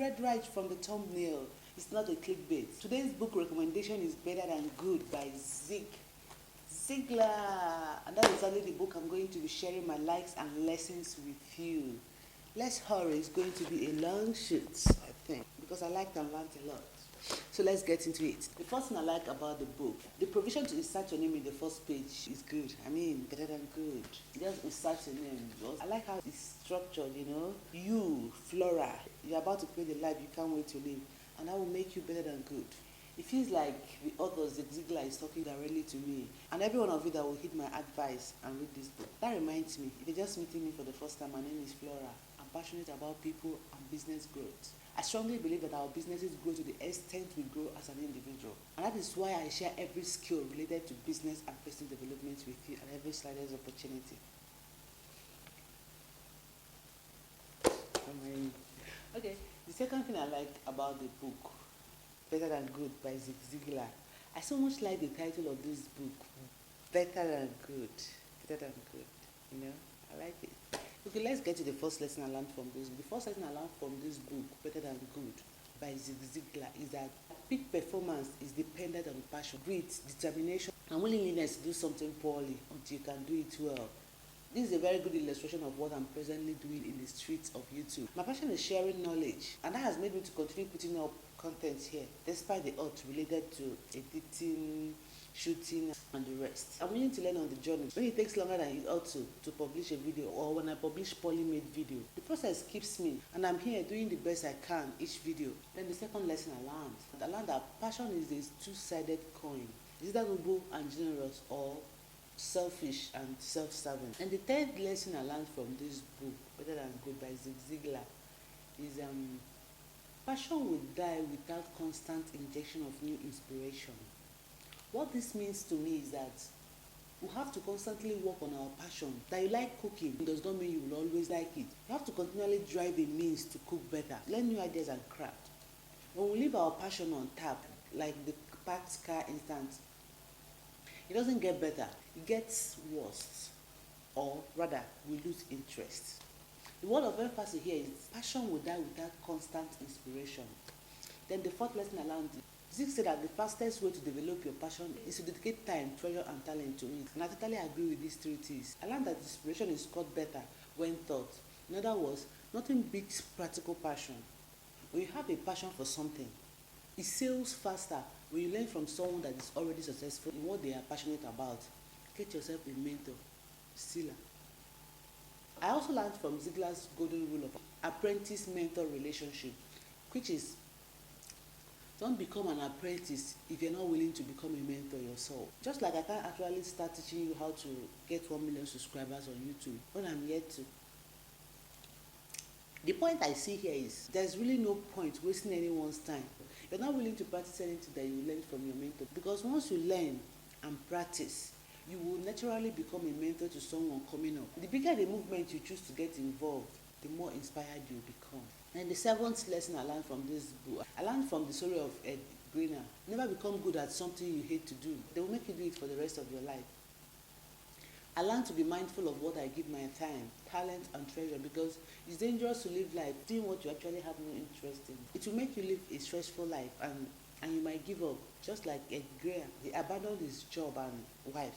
read right from the thumbnail. It's not a clickbait. Today's book recommendation is Better Than Good by ZIG ZIGLAR. And that's exactly the book I'm going to be sharing my likes and lessons with you. Let's hurry. It's going to be a long shoot, I think, because I liked and learned a lot. So let's get into it. The first thing I like about the book, the provision to insert your name in the first page is good. I mean, better than good. Just insert your name. I like how it's structured, you know. You, Flora, you're about to create a life you can't wait to live, and that will make you better than good. It feels like the author, ZIG ZIGLAR, is talking directly to me, and every one of you that will heed my advice and read this book. That reminds me, if you're just meeting me for the first time, my name is Flora. I'm passionate about people and business growth. I strongly believe that our businesses grow to the extent we grow as an individual. And that is why I share every skill related to business and personal development with you at every slightest opportunity. Okay, the second thing I like about the book, Better Than Good by ZIG ZIGLAR. I so much like the title of this book, Better Than Good. Better Than Good, you know, I like it. Okay, let's get to the first lesson I learned from this. The first lesson I learned from this book, Better Than Good by ZIG ZIGLAR, is that peak performance is dependent on passion, grit, determination, and willingness to do something poorly until you can do it well. This is a very good illustration of what I'm presently doing in the streets of YouTube. My passion is sharing knowledge, and that has made me to continue putting up content here, despite the odds related to editing, shooting, and the rest. I'm willing to learn on the journey. When it takes longer than it ought to publish a video, or when I publish poorly made video, the process keeps me, and I'm here doing the best I can each video. Then the second lesson I learned that passion is a two-sided coin. It's either noble and generous, or selfish and self-serving. And the third lesson I learned from this book, Better Than Good by ZIG ZIGLAR, is passion will die without constant injection of new inspiration. What this means to me is that we have to constantly work on our passion. That you like cooking does not mean you will always like it. You have to continually drive a means to cook better, learn new ideas and craft. When we leave our passion on tap, like the parked car instance, it doesn't get better, it gets worse, or rather, we lose interest. The word of emphasis here is passion will die without constant inspiration. Then the fourth lesson I learned, ZIG said that the fastest way to develop your passion is to dedicate time, treasure, and talent to it. And I totally agree with these three T's. I learned that inspiration is caught better when thought. In other words, nothing beats practical passion. When you have a passion for something, it sails faster when you learn from someone that is already successful in what they are passionate about. Get yourself a mentor, Stealer. I also learned from ZIGLAR's golden rule of apprentice-mentor relationship, which is don't become an apprentice if you're not willing to become a mentor yourself. Just like I can't actually start teaching you how to get 1 million subscribers on YouTube when I'm yet to. The point I see here is there's really no point wasting anyone's time. You're not willing to practice anything that you learn from your mentor, because once you learn and practice, you will naturally become a mentor to someone coming up. The bigger the movement you choose to get involved, the more inspired you become. And the seventh lesson I learned from this book, I learned from the story of Ed Greener. Never become good at something you hate to do. They will make you do it for the rest of your life. I learned to be mindful of what I give my time, talent, and treasure, because it's dangerous to live life doing what you actually have no interest in. It will make you live a stressful life, and you might give up. Just like Ed Greener, he abandoned his job and wife,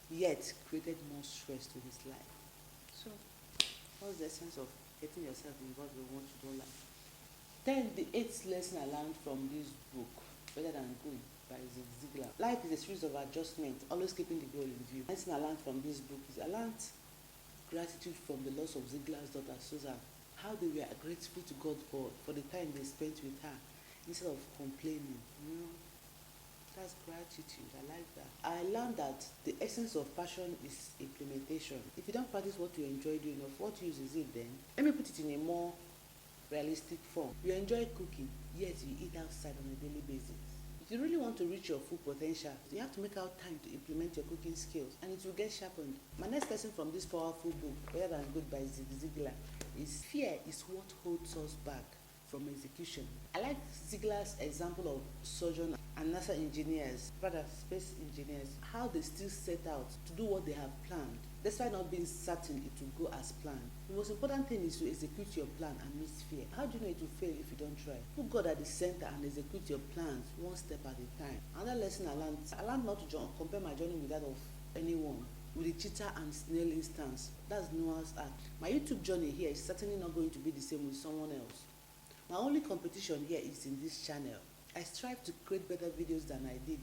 yet created more stress to his life. So, what's the essence of getting yourself involved in what you don't like? Then the eighth lesson I learned from this book, Better Than Good by ZIG ZIGLAR. Life is a series of adjustments, always keeping the goal in view. The lesson I learned from this book is I learned gratitude from the loss of ZIGLAR's daughter Susan. How they were grateful to God for the time they spent with her instead of complaining. You know, that's gratitude. I like that. I learned that the essence of passion is implementation. If you don't practice what you enjoy doing, of what use is it then? Let me put it in a more realistic form. You enjoy cooking, yet you eat outside on a daily basis. If you really want to reach your full potential, you have to make out time to implement your cooking skills, and it will get sharpened. My next lesson from this powerful book, Better Than Good by ZIG ZIGLAR, is fear is what holds us back from execution. I like ZIGLAR's example of surgeon and NASA engineers, rather space engineers, how they still set out to do what they have planned, Despite not being certain it will go as planned. The most important thing is to execute your plan and meet fear. How do you know it will fail if you don't try? Put God at the center and execute your plans one step at a time. Another lesson I learned not to compare my journey with that of anyone. With the cheetah and snail instance, that's Noah's Ark. My YouTube journey here is certainly not going to be the same with someone else. My only competition here is in this channel. I strive to create better videos than I did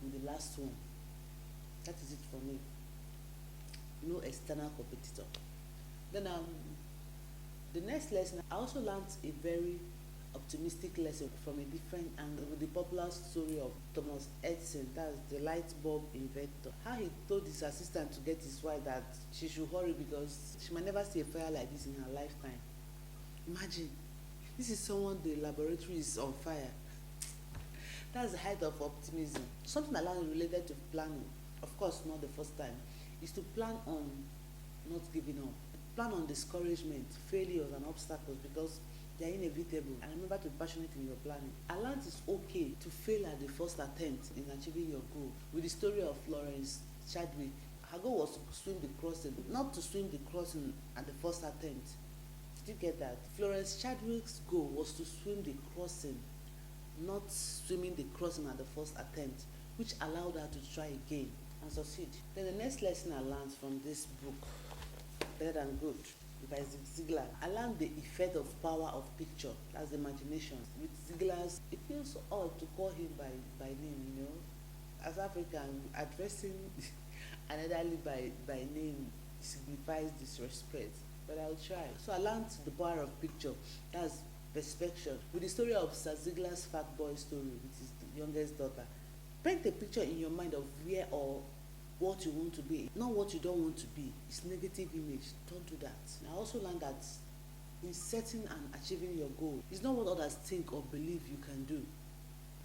in the last one. That is it for me. No external competitor. Then the next lesson, I also learned a very optimistic lesson from a different angle with the popular story of Thomas Edison, that's the light bulb inventor. How he told his assistant to get his wife that she should hurry because she might never see a fire like this in her lifetime. Imagine, this is someone the laboratory is on fire. That's the height of optimism. Something I learned related to planning, of course not the first time, is to plan on not giving up. Plan on discouragement, failures and obstacles because they are inevitable. And remember to be passionate in your planning. I learned it's okay to fail at the first attempt in achieving your goal. With the story of Florence Chadwick, her goal was to swim the crossing, not to swim the crossing at the first attempt. Did you get that? Florence Chadwick's goal was to swim the crossing, not swimming the crossing at the first attempt, which allowed her to try again and succeed. Then the next lesson I learned from this book, Better Than Good, by ZIG ZIGLAR, I learned the effect of power of picture, that's the imagination. With Ziglar's, it feels odd to call him by name, you know. As African, addressing an elderly by name signifies disrespect, but I'll try. So I learned the power of picture, that's perspective. With the story of Sir Ziglar's fat boy story with his youngest daughter, paint a picture in your mind of where or what you want to be, not what you don't want to be. It's negative image. Don't do that. And I also learned that in setting and achieving your goal, it's not what others think or believe you can do,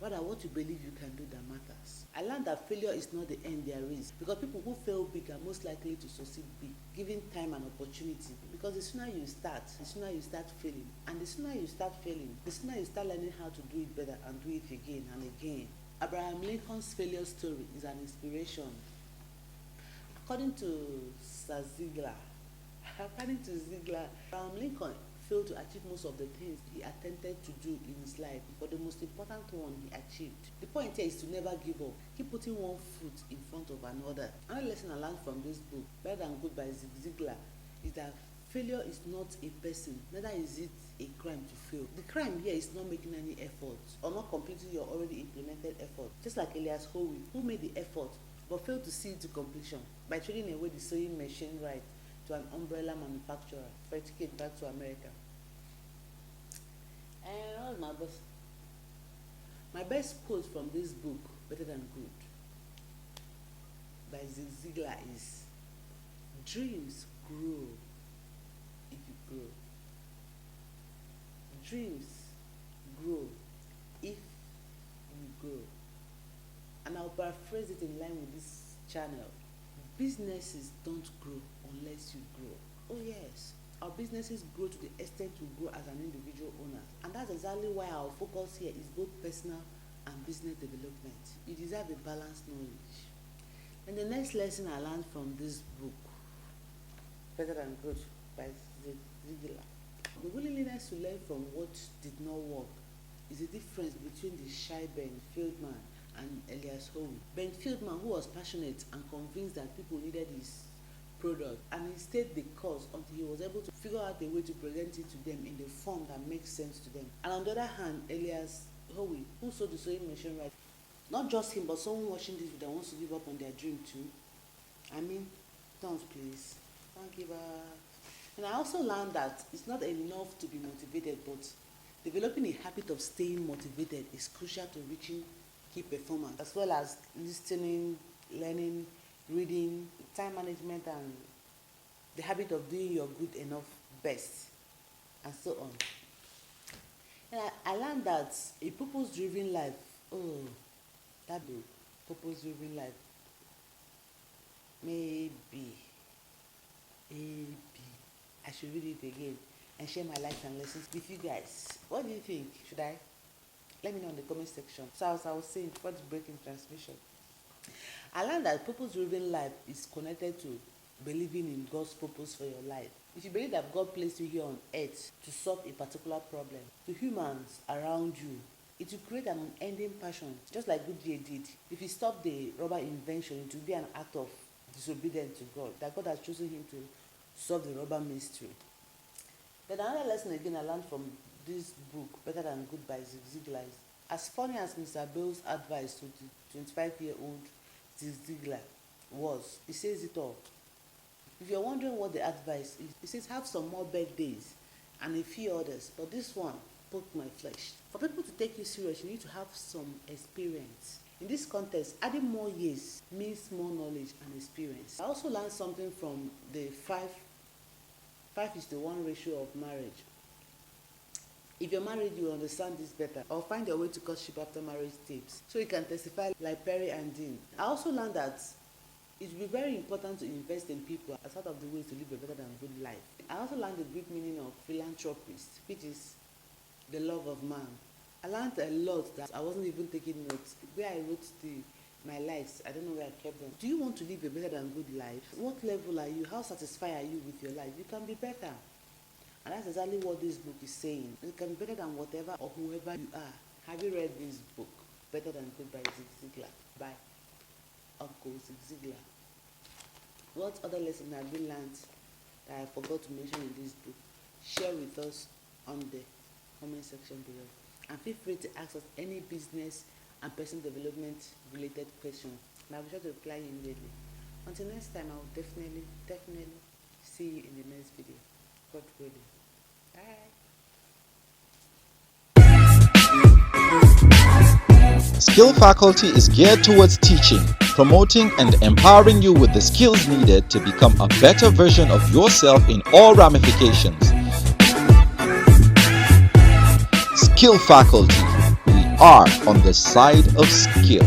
rather what you believe you can do that matters. I learned that failure is not the end there is, because people who fail big are most likely to succeed big, given time and opportunity. Because the sooner you start, the sooner you start failing, and the sooner you start failing, the sooner you start learning how to do it better and do it again and again. Abraham Lincoln's failure story is an inspiration. According to Ziglar, Abraham Lincoln failed to achieve most of the things he attempted to do in his life, but the most important one he achieved. The point here is to never give up. Keep putting one foot in front of another. Another lesson I learned from this book, Better Than Good by ZIG ZIGLAR, is that failure is not a person, neither is it a crime to fail. The crime here is not making any effort or not completing your already implemented effort. Just like Elias Howe, who made the effort but failed to see it to completion by trading away the sewing machine right to an umbrella manufacturer for a ticket back to America. And what was my best quote from this book, Better Than Good, by ZIG ZIGLAR, is: dreams grow if you grow. Dreams grow if you grow. And I'll paraphrase it in line with this channel. Businesses don't grow unless you grow. Oh yes, our businesses grow to the extent we grow as an individual owner. And that's exactly why our focus here is both personal and business development. You deserve a balanced knowledge. And the next lesson I learned from this book, Better Than Good by ZIG ZIGLAR, the willingness to learn from what did not work is the difference between the shy Ben Fieldman and Elias Howe. Ben Fieldman, who was passionate and convinced that people needed his product, and he stayed the course until he was able to figure out a way to present it to them in the form that makes sense to them. And on the other hand, Elias Howe, who sold the sewing machine right, not just him, but someone watching this video that wants to give up on their dream too. I mean, don't please, don't give up. And I also learned that it's not enough to be motivated, but developing a habit of staying motivated is crucial to reaching key performance, as well as listening, learning, reading, time management, and the habit of doing your good enough best, and so on. And I learned that a purpose-driven life, that book, purpose-driven life, maybe I should read it again and share my life and lessons with you guys. What do you think? Should I? Let me know in the comment section. So as I was saying before the break in transmission, I learned that purpose-driven life is connected to believing in God's purpose for your life. If you believe that God placed you here on earth to solve a particular problem, to humans around you, it will create an unending passion, just like Goodyear did. If he stopped the rubber invention, it will be an act of disobedience to God, that God has chosen him to solve the rubber mystery. Then another lesson again I learned from this book, Better Than Good by ZIG ZIGLAR, is as funny as Mr. Bell's advice to the 25-year-old ZIG ZIGLAR was, he says it all. If you're wondering what the advice is, he says have some more birthdays and a few others, but this one poked my flesh. For people to take you serious, you need to have some experience. In this context, adding more years means more knowledge and experience. I also learned something from the 5:1 ratio of marriage. If you're married, you will understand this better, or find your way to courtship after marriage tips, so you can testify like Perry and Dean. I also learned that it will be very important to invest in people as part of the ways to live a better than good life. I also learned the Greek meaning of philanthropist, which is the love of man. I learned a lot that I wasn't even taking notes. Where I wrote my lives, I don't know where I kept them. Do you want to live a better than good life? What level are you? How satisfied are you with your life? You can be better. And that's exactly what this book is saying. You can be better than whatever or whoever you are. Have you read this book, Better Than Good by ZIG ZIGLAR, by Uncle ZIG ZIGLAR? What other lesson have you learned that I forgot to mention in this book? Share with us on the comment section below. And feel free to ask us any business and personal development related questions, and I'll be sure to reply immediately. Until next time, I will definitely see you in the next video. God willing. Bye. Skill Faculty is geared towards teaching, promoting and empowering you with the skills needed to become a better version of yourself in all ramifications. Skill Faculty, we are on the side of skill.